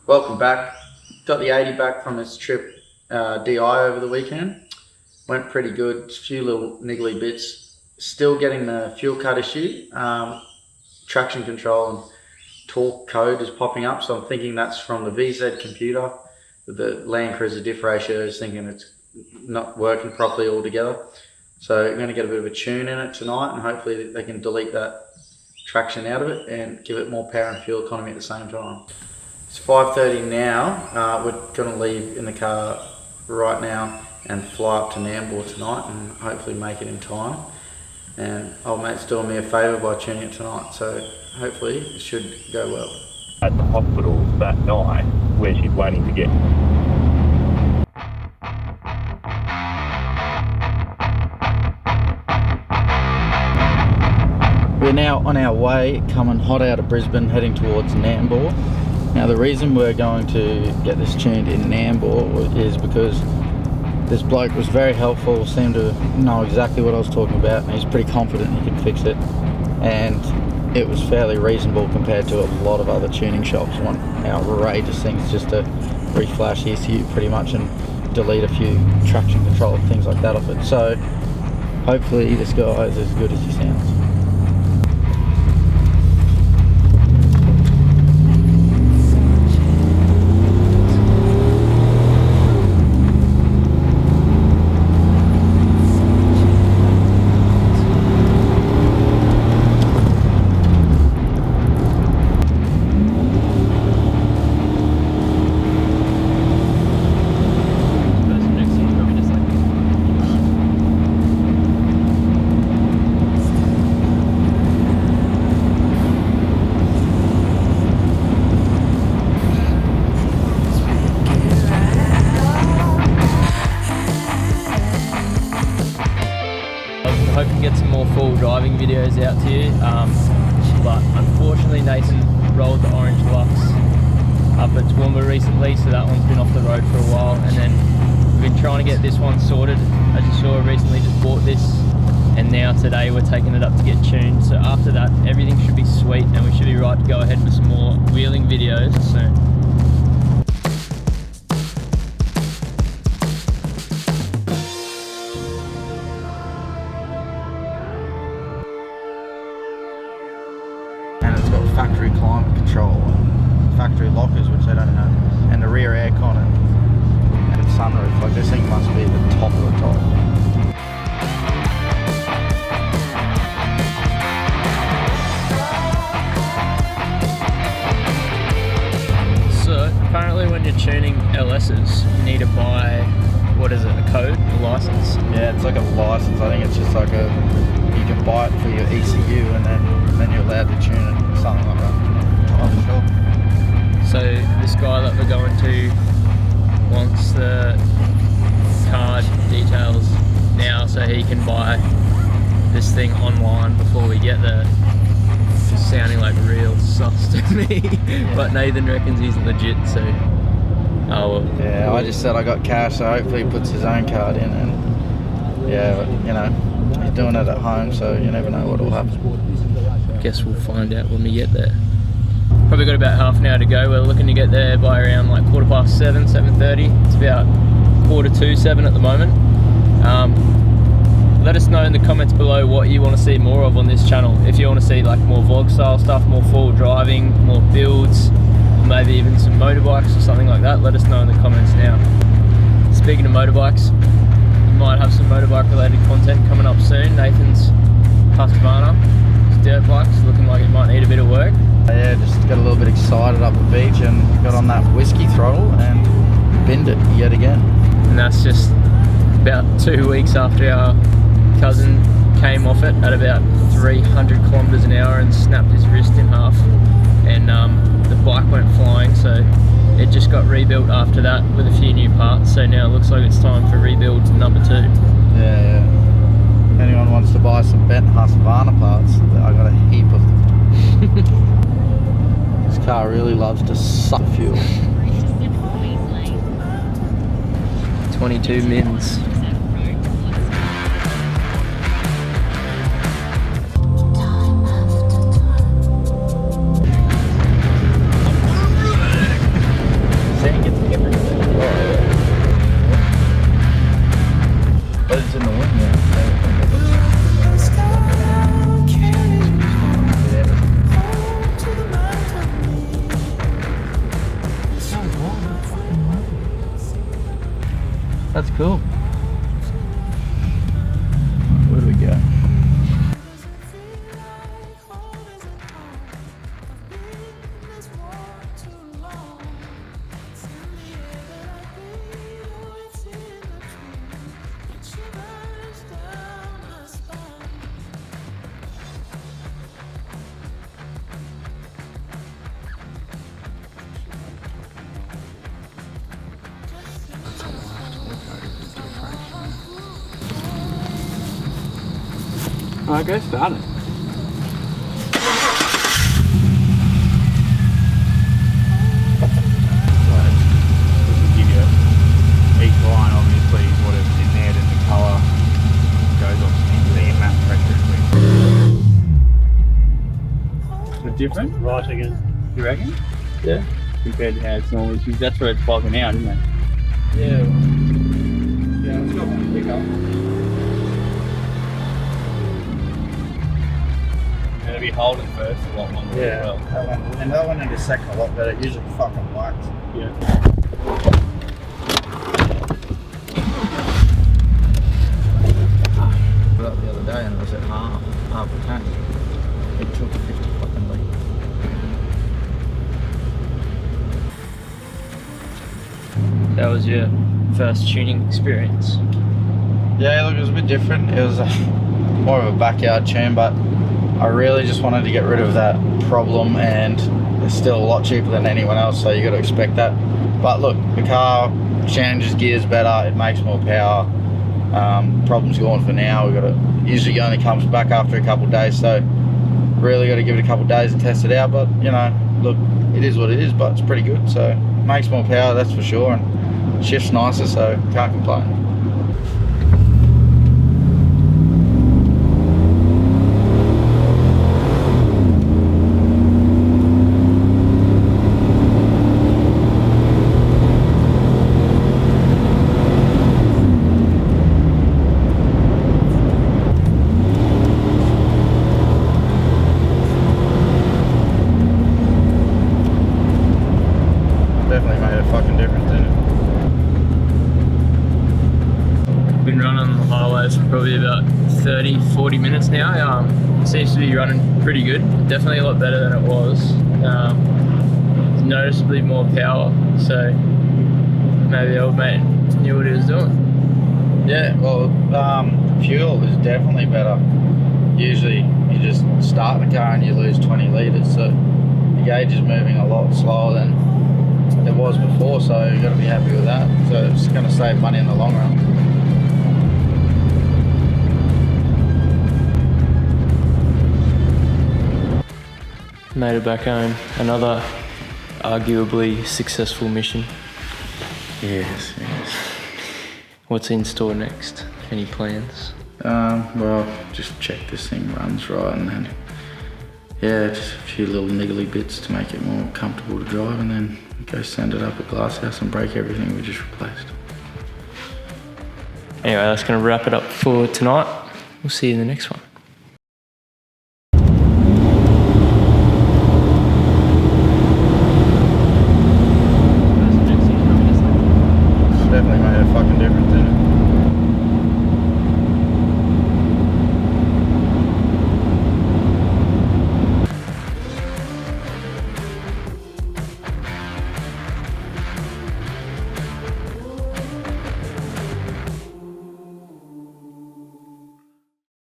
Welcome back. Got the 80 back from its trip DI over the weekend. Went pretty good, a few little niggly bits. Still getting the fuel cut issue. Traction control and torque code is popping up, so I'm thinking that's from the VZ computer with the landcruiser diff ratios, thinking it's not working properly altogether. So I'm going to get a bit of a tune in it tonight, and hopefully they can delete that traction out of it and give it more power and fuel economy at the same time. It's 5:30 now. We're going to leave in the car right now and fly up to Nambour tonight and hopefully make it in time. And old mate's doing me a favour by tuning it tonight, so hopefully it should go well. At the hospital that night where she's waiting to get. We're now on our way, coming hot out of Brisbane, heading towards Nambour. Now the reason we're going to get this tuned in Nambour is because this bloke was very helpful, seemed to know exactly what I was talking about, and he's pretty confident he can fix it. And it was fairly reasonable compared to a lot of other tuning shops want outrageous things just to reflash the ECU pretty much and delete a few traction control and things like that off it. So hopefully this guy is as good as he sounds. Hoping to get some more full driving videos out to you, but unfortunately Nathan rolled the orange Lux up at Toowoomba recently, so that one's been off the road for a while, and then we've been trying to get this one sorted. As you saw, recently just bought this, and now today we're taking it up to get tuned, so after that everything should be sweet and we should be right to go ahead with some more wheeling videos soon. Factory climate control and factory lockers, which they don't have, and the rear aircon and sunroof. Like, this thing must be the top of the top. So apparently when you're tuning LS's you need to buy, what is it, a code, a license? Yeah, it's like a license. I think it's just like you can buy it for your ECU and then you're allowed to tune it. Something like that. I'm not sure. So this guy that we're going to wants the card details now so he can buy this thing online before we get there. It's sounding like real sus to me, yeah. But Nathan reckons he's legit, so oh well. Yeah, I just said I got cash, so hopefully he puts his own card in, and yeah, but, you know, he's doing it at home, so you never know what will happen. Guess we'll find out when we get there. Probably got about half an hour to go. We're looking to get there by around like 7:15, 7:30. It's about 6:45, 7 at the moment. Let us know in the comments below what you want to see more of on this channel. If you want to see like more vlog style stuff, more full driving, more builds, maybe even some motorbikes or something like that, let us know in the comments now. Speaking of motorbikes, we might have some motorbike related content coming up soon. Nathan's Husqvarna dirt bike's looking like it might need a bit of work. Yeah, just got a little bit excited up the beach and got on that whiskey throttle and binned it yet again. And that's just about 2 weeks after our cousin came off it at about 300 kilometers an hour and snapped his wrist in half, and the bike went flying, so it just got rebuilt after that with a few new parts. So now it looks like it's time for rebuild number 2. Yeah. If anyone wants to buy some bent Husqvarna parts, I got a heap of them. This car really loves to suck fuel. 22 mins. That's cool. Where do we go? Alright, go start it. This will give you each line, obviously, whatever's in there, then the colour goes off into the map pressure. Is it different? Right again. You reckon? Yeah. Compared to how it's normally, because that's where it's plugging out, isn't it? Yeah. Yeah, it's got one pickup. It'll be holding first a lot longer as well. That one and the second a lot better. It usually fucking works. Yeah. Put up the other day and it was at half a tank. It took 50 fucking litres. That was your first tuning experience? Yeah, look, it was a bit different. It was more of a backyard tune, but I really just wanted to get rid of that problem, and it's still a lot cheaper than anyone else, so you got to expect that. But look, the car changes gears better, it makes more power. Problem's gone for now. Usually only comes back after a couple of days, so really got to give it a couple of days to test it out. But you know, look, it is what it is, but it's pretty good. So makes more power, that's for sure, and shifts nicer, so can't complain. Definitely made a fucking difference in it. Been running on the highways for probably about 30-40 minutes now. Seems to be running pretty good. Definitely a lot better than it was. Noticeably more power, so maybe old mate knew what he was doing. Yeah, well, fuel is definitely better. Usually you just start the car and you lose 20 litres, so the gauge is moving a lot slower than it was before, so you've got to be happy with that. So it's going to save money in the long run. Made it back home. Another arguably successful mission. Yes. What's in store next? Any plans? Well, just check this thing runs right, and then yeah, just a few little niggly bits to make it more comfortable to drive, and then go send it up at Glasshouse and break everything we just replaced. Anyway, that's going to wrap it up for tonight. We'll see you in the next one.